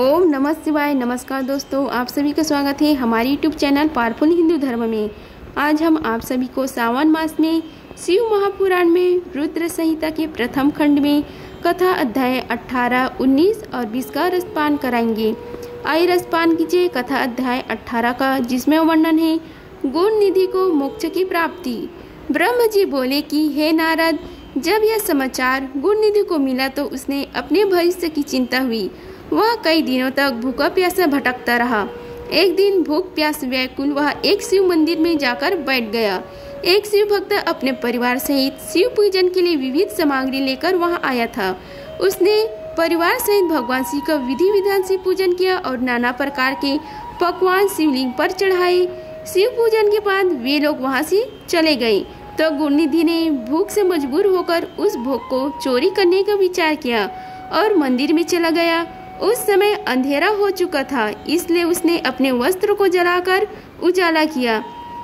ओम नमः शिवाय। नमस्कार दोस्तों, आप सभी का स्वागत है हमारे यूट्यूब चैनल पावरफुल हिंदू धर्म में। आज हम आप सभी को सावन मास में शिव महापुराण में रुद्र संहिता के प्रथम खंड में कथा अध्याय 18, 19 और 20 का रसपान कराएंगे। आइए रसपान कीजिए कथा अध्याय 18 का, जिसमें वर्णन है गुण निधि को मोक्ष की प्राप्ति। ब्रह्म जी बोले कि हे नारद, जब यह समाचार गुण निधि को मिला तो उसने अपने भविष्य की चिंता हुई। वह कई दिनों तक भूखा प्यासा भटकता रहा। एक दिन भूख प्यास व्याकुल वह एक शिव मंदिर में जाकर बैठ गया। एक शिव भक्त अपने परिवार सहित शिव पूजन के लिए विविध सामग्री लेकर वहां आया था। उसने परिवार सहित भगवान शिव का विधि विधान से पूजन किया और नाना प्रकार के पकवान शिवलिंग पर चढ़ाए। शिव पूजन के बाद वे लोग वहां से चले गए तो गुणनिधि ने भूख से मजबूर होकर उस भोग को चोरी करने का विचार किया और मंदिर में चला गया। उस समय अंधेरा हो चुका था, इसलिए उसने अपने वस्त्र को जलाकर उजाला किया।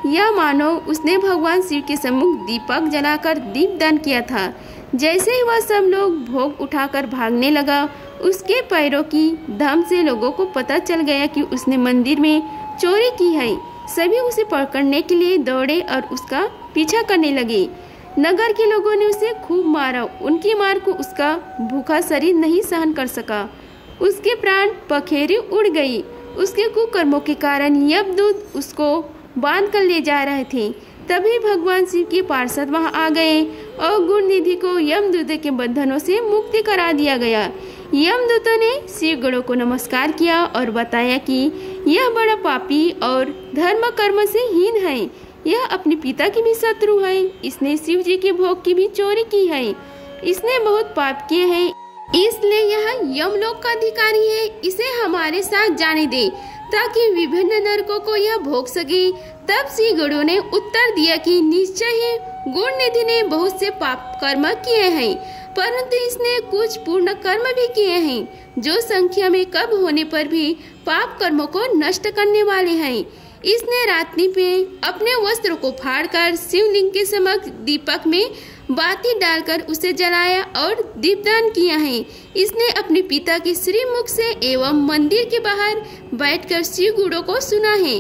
यह मानो उसने भगवान शिव के सम्मुख दीपक जलाकर दीपदान किया था। जैसे ही वह सब लोग भोग उठाकर भागने लगा, उसके पैरों की धम से लोगों को पता चल गया कि उसने मंदिर में चोरी की है। सभी उसे पकड़ने के लिए दौड़े और उसका पीछा करने लगे। नगर के लोगों ने उसे खूब मारा। उनकी मार को उसका भूखा शरीर नहीं सहन कर सका। उसके प्राण पखेरु उड़ गई। उसके कुकर्मों के कारण यमदूत उसको बांध कर ले जा रहे थे। तभी भगवान शिव के पार्षद वहां आ गए और गुणनिधि को यमदूत के बंधनों से मुक्ति करा दिया गया। यमदूतों ने शिव गणों को नमस्कार किया और बताया कि यह बड़ा पापी और धर्म कर्म से हीन है। यह अपने पिता की भी शत्रु है। इसने शिव जी के भोग की भी चोरी की है। इसने बहुत पाप किए हैं, इसलिए यह यमलोक का अधिकारी है। इसे हमारे साथ जाने दे ताकि विभिन्न नरकों को यह भोग सके। तब शिव गणों ने उत्तर दिया कि निश्चय ही गुणनिधि ने बहुत से पाप कर्म किए हैं, परंतु इसने कुछ पुण्य कर्म भी किए हैं जो संख्या में कम होने पर भी पाप कर्मों को नष्ट करने वाले हैं। इसने रात्रि में अपने वस्त्र को फाड़कर शिवलिंग के समक्ष दीपक में बाती डालकर उसे जलाया और दीपदान किया है। इसने अपने पिता के श्रीमुख से एवं मंदिर के बाहर बैठकर शिव गुणों को सुना है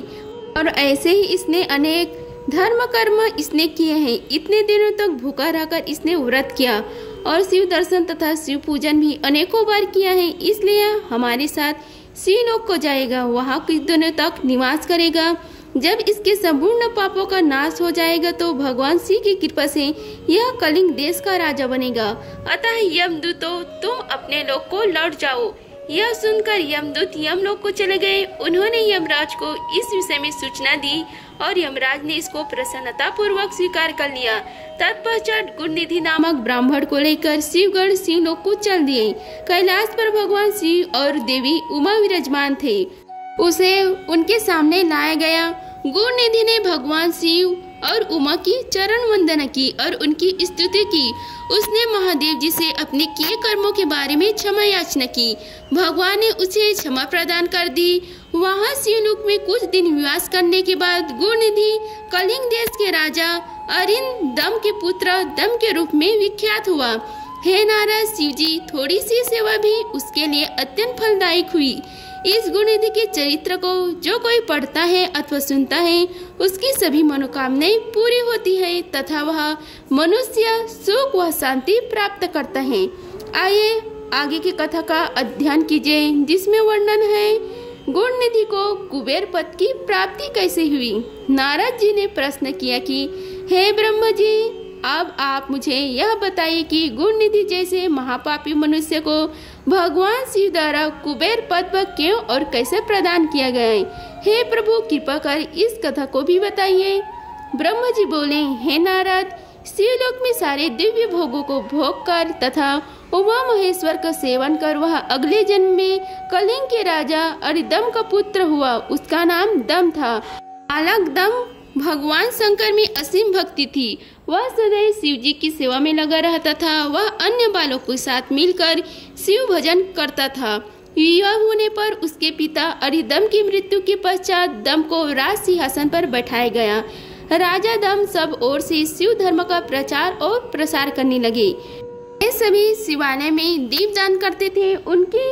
और ऐसे ही इसने अनेक धर्म कर्म इसने किए हैं। इतने दिनों तक भूखा रहकर इसने व्रत किया और शिव दर्शन तथा शिव पूजन भी अनेकों बार किया है। इसलिए हमारे साथ शिवलोक को जाएगा, वहाँ कुछ दिनों तक निवास करेगा। जब इसके संपूर्ण पापों का नाश हो जाएगा तो भगवान शिव की कृपा से यह कलिंग देश का राजा बनेगा। अतः यमदूतों, तुम अपने लोक को लौट जाओ। यह सुनकर यमदूत यमलोक को चले गए। उन्होंने यमराज को इस विषय में सूचना दी और यमराज ने इसको प्रसन्नता पूर्वक स्वीकार कर लिया। तत्पश्चात गुणनिधि नामक ब्राह्मण को लेकर शिवगण शिवलोक को चल दिए। कैलाश पर भगवान शिव और देवी उमा विराजमान थे। उसे उनके सामने लाया गया। गुणनिधि ने भगवान शिव और उमा की चरण वंदना की और उनकी स्तुति की। उसने महादेव जी से अपने किए कर्मों के बारे में क्षमा याचना की। भगवान ने उसे क्षमा प्रदान कर दी। वहाँ शिवलोक में कुछ दिन निवास करने के बाद गुणनिधि कलिंग देश के राजा अरिंदम के पुत्र दम के रूप में विख्यात हुआ। हे नारद, शिव जी थोड़ी सी सेवा भी उसके लिए अत्यंत फलदायक हुई। इस गुणनिधि के चरित्र को जो कोई पढ़ता है अथवा सुनता है, उसकी सभी मनोकामनाएं पूरी होती है तथा वह मनुष्य सुख व शांति प्राप्त करता है। आइए आगे की कथा का अध्ययन कीजिए, जिसमें वर्णन है गुणनिधि को कुबेर पद की प्राप्ति कैसे हुई। नारद जी ने प्रश्न किया कि हे ब्रह्म जी, अब आप मुझे यह बताइए कि गुणनिधि जैसे महापापी मनुष्य को भगवान शिव द्वारा कुबेर पद पर क्यों और कैसे प्रदान किया गया है। हे प्रभु, कृपा कर इस कथा को भी बताइए। ब्रह्म जी बोले, हे नारद, शिवलोक में सारे दिव्य भोगों को भोग कर तथा उमा महेश्वर का सेवन कर वह अगले जन्म में कलिंग के राजा अरिदम का पुत्र हुआ। उसका नाम दम था। बालक दम भगवान शंकर में असीम भक्ति थी। वह सदैव शिव जी की सेवा में लगा रहता था। वह अन्य बालों के साथ मिलकर शिव भजन करता था। विवाह होने पर उसके पिता अरिदम की मृत्यु के पश्चात दम को राज सिंहासन पर बैठाया गया। राजा दम सब ओर से शिव धर्म का प्रचार और प्रसार करने लगे। ये सभी शिवालय में दीपदान करते थे। उनकी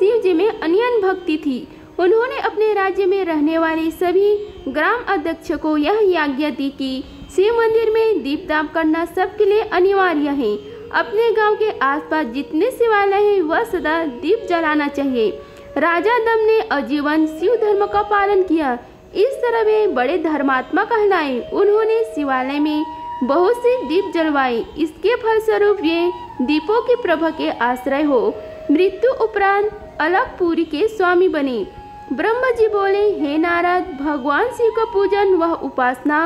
शिव जी में अनन्य भक्ति थी। उन्होंने अपने राज्य में रहने वाले सभी ग्राम अध्यक्ष को यह आज्ञा दी कि शिव मंदिर में दीपदान करना सबके लिए अनिवार्य है। अपने गांव के आसपास जितने शिवालय हैं वह सदा दीप जलाना चाहिए। राजा दम ने आजीवन शिव धर्म का पालन किया। इस तरह वे बड़े धर्मात्मा कहलाए। उन्होंने शिवालय में बहुत से दीप जलवाए। इसके फलस्वरूप वे दीपों की प्रभा के आश्रय हो मृत्यु उपरांत अलगपुरी के स्वामी बने। ब्रह्मा जी बोले, हे नारद, भगवान शिव का पूजन वह उपासना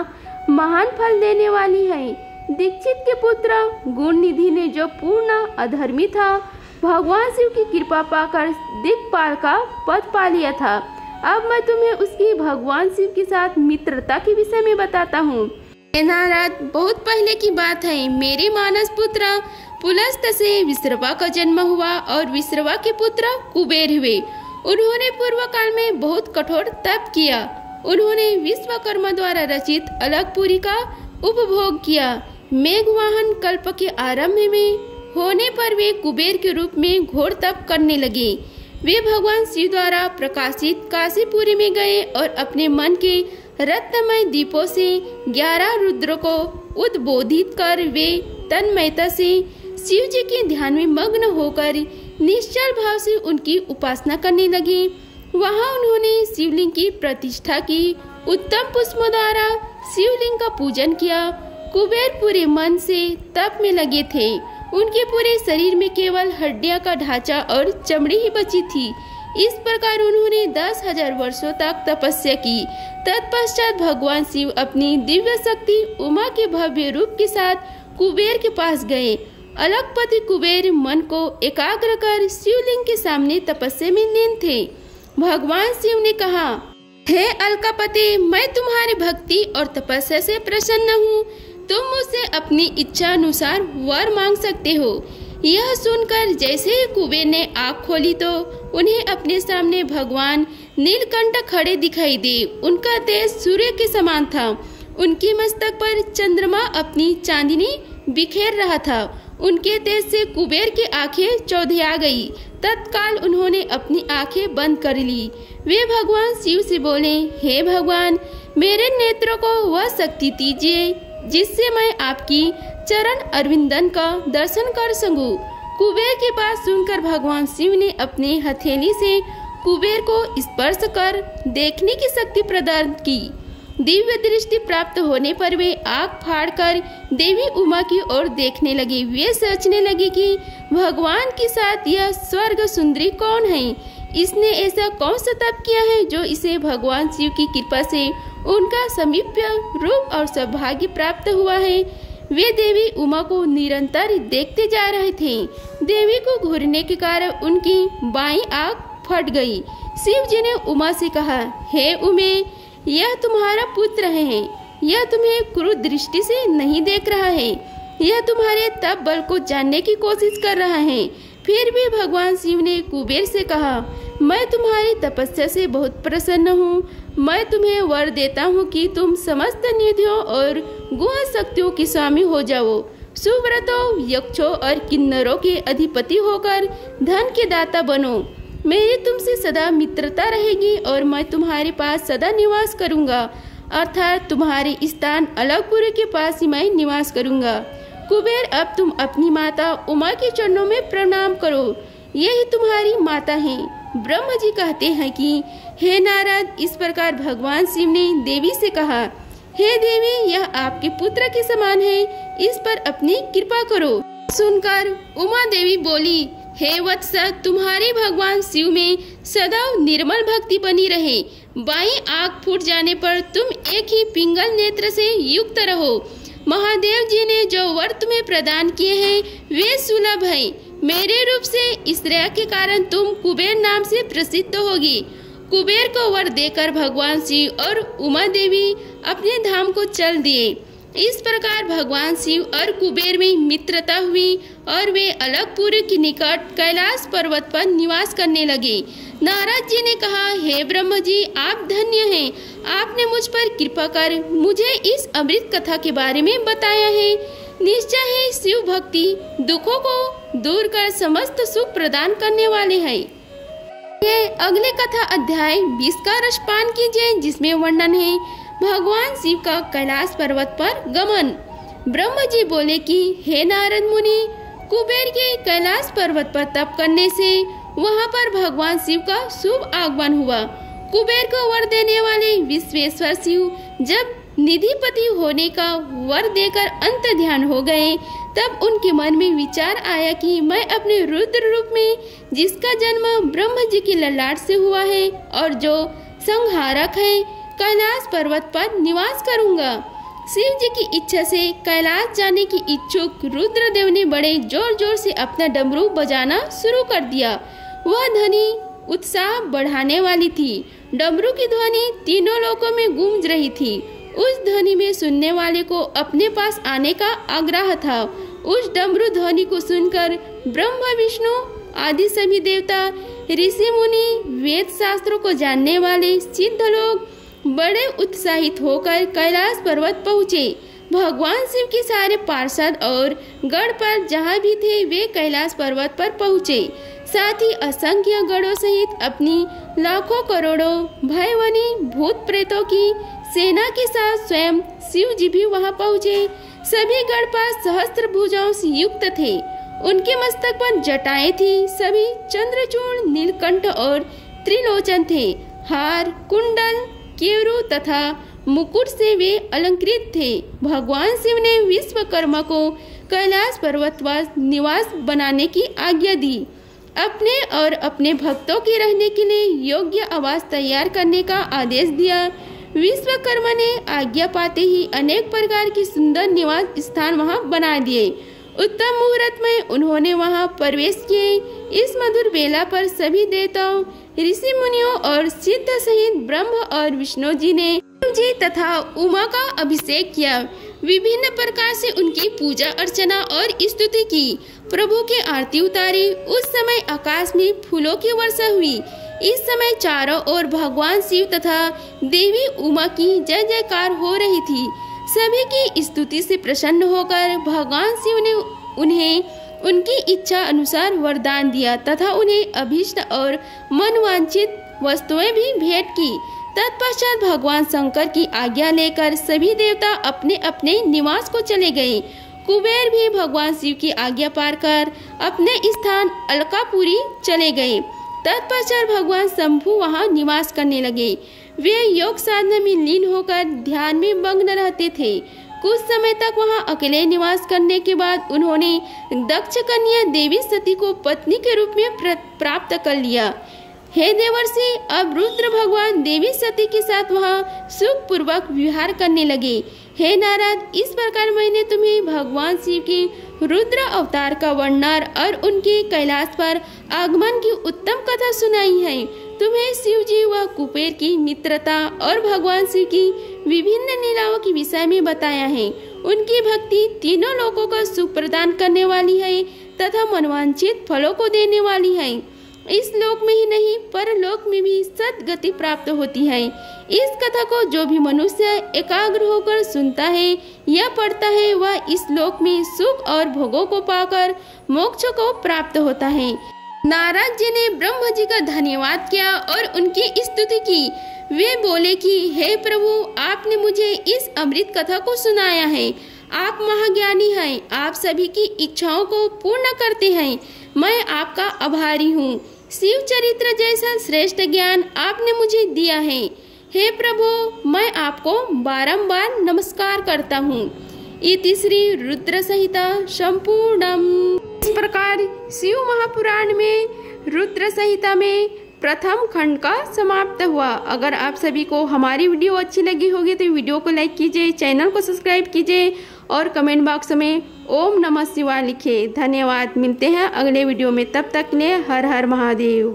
महान फल देने वाली है। दीक्षित के पुत्र गुण निधि ने जो पूर्ण अधर्मी था, भगवान शिव की कृपा पाकर दिक्पाल का पद पा लिया था। अब मैं तुम्हें उसकी भगवान शिव के साथ मित्रता के विषय में बताता हूँ। नारद, बहुत पहले की बात है। मेरे मानस पुत्र पुलस्त से विश्रवा का जन्म हुआ और विश्रवा के पुत्र कुबेर हुए। उन्होंने पूर्व काल में बहुत कठोर तप किया। उन्होंने विश्वकर्मा द्वारा रचित अलगपुरी का उपभोग किया। मेघवाहन कल्प के आरंभ में होने पर वे कुबेर के रूप में घोर तप करने लगे। वे भगवान शिव द्वारा प्रकाशित काशीपुरी में गए और अपने मन के रत्नमय दीपों से 11 रुद्र को उद्बोधित कर वे तन्मयता से शिव जी के ध्यान में मग्न होकर निश्चल भाव से उनकी उपासना करने लगे। वहां उन्होंने शिवलिंग की प्रतिष्ठा की। उत्तम पुष्पों द्वारा शिवलिंग का पूजन किया। कुबेर पूरे मन से तप में लगे थे। उनके पूरे शरीर में केवल हड्डियां का ढांचा और चमड़ी ही बची थी। इस प्रकार उन्होंने 10,000 वर्षों तक तपस्या की। तत्पश्चात भगवान शिव अपनी दिव्य शक्ति उमा के भव्य रूप के साथ कुबेर के पास गए। अलगपति कुबेर मन को एकाग्र कर शिवलिंग के सामने तपस्या में लीन थे। भगवान शिव ने कहा, हे अलकापति, मैं तुम्हारी भक्ति और तपस्या से प्रसन्न हूँ। तुम मुझसे अपनी इच्छा अनुसार वर मांग सकते हो। यह सुनकर जैसे ही कुबेर ने आँख खोली तो उन्हें अपने सामने भगवान नीलकंठ खड़े दिखाई दे। उनका तेज सूर्य के समान था। उनके मस्तक पर चंद्रमा अपनी चांदनी बिखेर रहा था। उनके तेज से कुबेर की आंखें चौधिया गई। तत्काल उन्होंने अपनी आंखें बंद कर ली। वे भगवान शिव से बोले, हे भगवान, मेरे नेत्रों को वह शक्ति दीजिए जिससे मैं आपकी चरण अरविंदन का दर्शन कर सकूं। कुबेर की बात सुनकर भगवान शिव ने अपने हथेली से कुबेर को स्पर्श कर देखने की शक्ति प्रदान की। दिव्य दृष्टि प्राप्त होने पर वे आँख फाड़कर देवी उमा की ओर देखने लगे। वे सोचने लगे कि भगवान के साथ यह स्वर्ग सुंदरी कौन है। इसने ऐसा कौन सा तप किया है जो इसे भगवान शिव की कृपा से उनका समीप्य रूप और सौभाग्य प्राप्त हुआ है। वे देवी उमा को निरंतर देखते जा रहे थे। देवी को घूरने के कारण उनकी बाईं आँख फट गई। शिव जी ने उमा से कहा, हे उमे, यह तुम्हारा पुत्र है। यह तुम्हें क्रूर दृष्टि से नहीं देख रहा है। यह तुम्हारे तप बल को जानने की कोशिश कर रहा है। फिर भी भगवान शिव ने कुबेर से कहा, मैं तुम्हारी तपस्या से बहुत प्रसन्न हूँ। मैं तुम्हें वर देता हूँ कि तुम समस्त निधियों और गुण शक्तियों के स्वामी हो जाओ। सुव्रतों, यक्षों और किन्नरों के अधिपति होकर धन के दाता बनो। मेरी तुमसे सदा मित्रता रहेगी और मैं तुम्हारे पास सदा निवास करूंगा, अर्थात तुम्हारे स्थान अलगपुरी के पास ही मैं निवास करूंगा। कुबेर, अब तुम अपनी माता उमा के चरणों में प्रणाम करो। यही तुम्हारी माता है। ब्रह्मा जी कहते हैं कि हे नारद, इस प्रकार भगवान शिव ने देवी से कहा, हे देवी, यह आपके पुत्र के समान है। इस पर अपनी कृपा करो। सुनकर उमा देवी बोली, हे वत्स, तुम्हारे भगवान शिव में सदा निर्मल भक्ति बनी रहे। बाईं आँख फूट जाने पर तुम एक ही पिंगल नेत्र से युक्त रहो। महादेव जी ने जो वर तुम्हें प्रदान किए हैं वे सुलभ हैं। मेरे रूप से श्रेय के कारण तुम कुबेर नाम से प्रसिद्ध होगी। कुबेर को वर देकर भगवान शिव और उमा देवी अपने धाम को चल दिए। इस प्रकार भगवान शिव और कुबेर में मित्रता हुई और वे अलगपुरी के निकट कैलाश पर्वत पर निवास करने लगे। नारद जी ने कहा, हे ब्रह्म जी, आप धन्य हैं। आपने मुझ पर कृपा कर मुझे इस अमृत कथा के बारे में बताया है। निश्चय है शिव भक्ति दुखों को दूर कर समस्त सुख प्रदान करने वाले है। ये अगले कथा अध्याय 20 का रसपान कीजिए, जिसमें वर्णन है भगवान शिव का कैलाश पर्वत पर गमन। ब्रह्मा जी बोले कि हे नारद मुनि, कुबेर के कैलाश पर्वत पर तप करने से वहां पर भगवान शिव का शुभ आगमन हुआ। कुबेर को वर देने वाले विश्वेश्वर शिव जब निधिपति होने का वर देकर अंत ध्यान हो गए, तब उनके मन में विचार आया कि मैं अपने रुद्र रूप में, जिसका जन्म ब्रह्मा जी के ललाट से हुआ है और जो संहारक है, कैलाश पर्वत पर निवास करूंगा। शिव जी की इच्छा से कैलाश जाने की इच्छुक रुद्रदेव ने बड़े जोर जोर से अपना डमरू बजाना शुरू कर दिया। वह ध्वनि उत्साह बढ़ाने वाली थी। डमरू की ध्वनि तीनों लोकों में गूंज रही थी। उस ध्वनि में सुनने वाले को अपने पास आने का आग्रह था। उस डमरू ध्वनि को सुनकर ब्रह्मा विष्णु आदि सभी देवता, ऋषि मुनि, वेद शास्त्रों को जानने वाले सिद्ध लोग बड़े उत्साहित होकर कैलाश पर्वत पहुँचे। भगवान शिव के सारे पार्षद और गणपाल जहाँ भी थे वे कैलाश पर्वत पर पहुँचे। साथ ही असंख्य गणों सहित अपनी लाखों करोड़ों भयवनी भूत प्रेतों की सेना के साथ स्वयं शिव जी भी वहां पहुँचे। सभी गणपाल सहस्त्र भुजाओं से युक्त थे। उनके मस्तक पर जटाएं थी। सभी चंद्रचूड़, नीलकंठ और त्रिलोचन थे। हार, कुंडल, केवरू तथा मुकुट से वे अलंकृत थे। भगवान शिव ने विश्वकर्मा को कैलाश पर्वत पर निवास बनाने की आज्ञा दी। अपने और अपने भक्तों के रहने के लिए योग्य आवास तैयार करने का आदेश दिया। विश्वकर्मा ने आज्ञा पाते ही अनेक प्रकार के सुंदर निवास स्थान वहां बना दिए। उत्तम मुहूर्त में उन्होंने वहां प्रवेश किए। इस मधुर बेला पर सभी देवताओं, ऋषि मुनियों और सिद्ध सहित ब्रह्म और विष्णु जी ने शिव जी तथा उमा का अभिषेक किया। विभिन्न प्रकार से उनकी पूजा अर्चना और स्तुति की। प्रभु की आरती उतारी। उस समय आकाश में फूलों की वर्षा हुई। इस समय चारों ओर भगवान शिव तथा देवी उमा की जय जयकार हो रही थी। सभी की स्तुति से प्रसन्न होकर भगवान शिव ने उन्हें उनकी इच्छा अनुसार वरदान दिया तथा उन्हें अभीष्ट और मनवांछित वस्तुएं भी भेंट की। तत्पश्चात भगवान शंकर की आज्ञा लेकर सभी देवता अपने अपने निवास को चले गए। कुबेर भी भगवान शिव की आज्ञा पार कर अपने स्थान अलकापुरी चले गए। तत्पश्चात भगवान शंभु वहां निवास करने लगे। वे योग साधना में लीन होकर ध्यान में मग्न रहते थे। कुछ समय तक वहां अकेले निवास करने के बाद उन्होंने दक्ष कन्या देवी सती को पत्नी के रूप में प्राप्त कर लिया। हे देवर्षि, अब रुद्र भगवान देवी सती के साथ वहां सुख पूर्वक विहार करने लगे। हे नारद, इस प्रकार मैंने तुम्हें भगवान शिव की रुद्र अवतार का वर्णन और उनके कैलाश पर आगमन की उत्तम कथा सुनाई है। तुम्हें शिव जी व कुबेर की मित्रता और भगवान शिव की विभिन्न लीलाओं के विषय में बताया है। उनकी भक्ति तीनों लोगों को सुख प्रदान करने वाली है तथा मनवांछित फलों को देने वाली है। इस लोक में ही नहीं परलोक में भी सद्गति प्राप्त होती है। इस कथा को जो भी मनुष्य एकाग्र होकर सुनता है या पढ़ता है वह इस लोक में सुख और भोगों को पाकर मोक्ष को प्राप्त होता है। नारद जी ने ब्रह्मा जी का धन्यवाद किया और उनकी स्तुति की। वे बोले कि हे प्रभु, आपने मुझे इस अमृत कथा को सुनाया है। आप महाज्ञानी हैं। आप सभी की इच्छाओं को पूर्ण करते हैं। मैं आपका आभारी हूँ। शिव चरित्र जैसा श्रेष्ठ ज्ञान आपने मुझे दिया है। हे प्रभु, मैं आपको बारंबार नमस्कार करता हूँ। इति श्री रुद्र संहिता संपूर्णम। इस प्रकार शिव महापुराण में रुद्र संहिता में प्रथम खंड का समाप्त हुआ। अगर आप सभी को हमारी वीडियो अच्छी लगी होगी तो वीडियो को लाइक कीजिए, चैनल को सब्सक्राइब कीजिए और कमेंट बॉक्स में ओम नमः शिवाय लिखिए। धन्यवाद। मिलते हैं अगले वीडियो में। तब तक के लिए हर हर महादेव।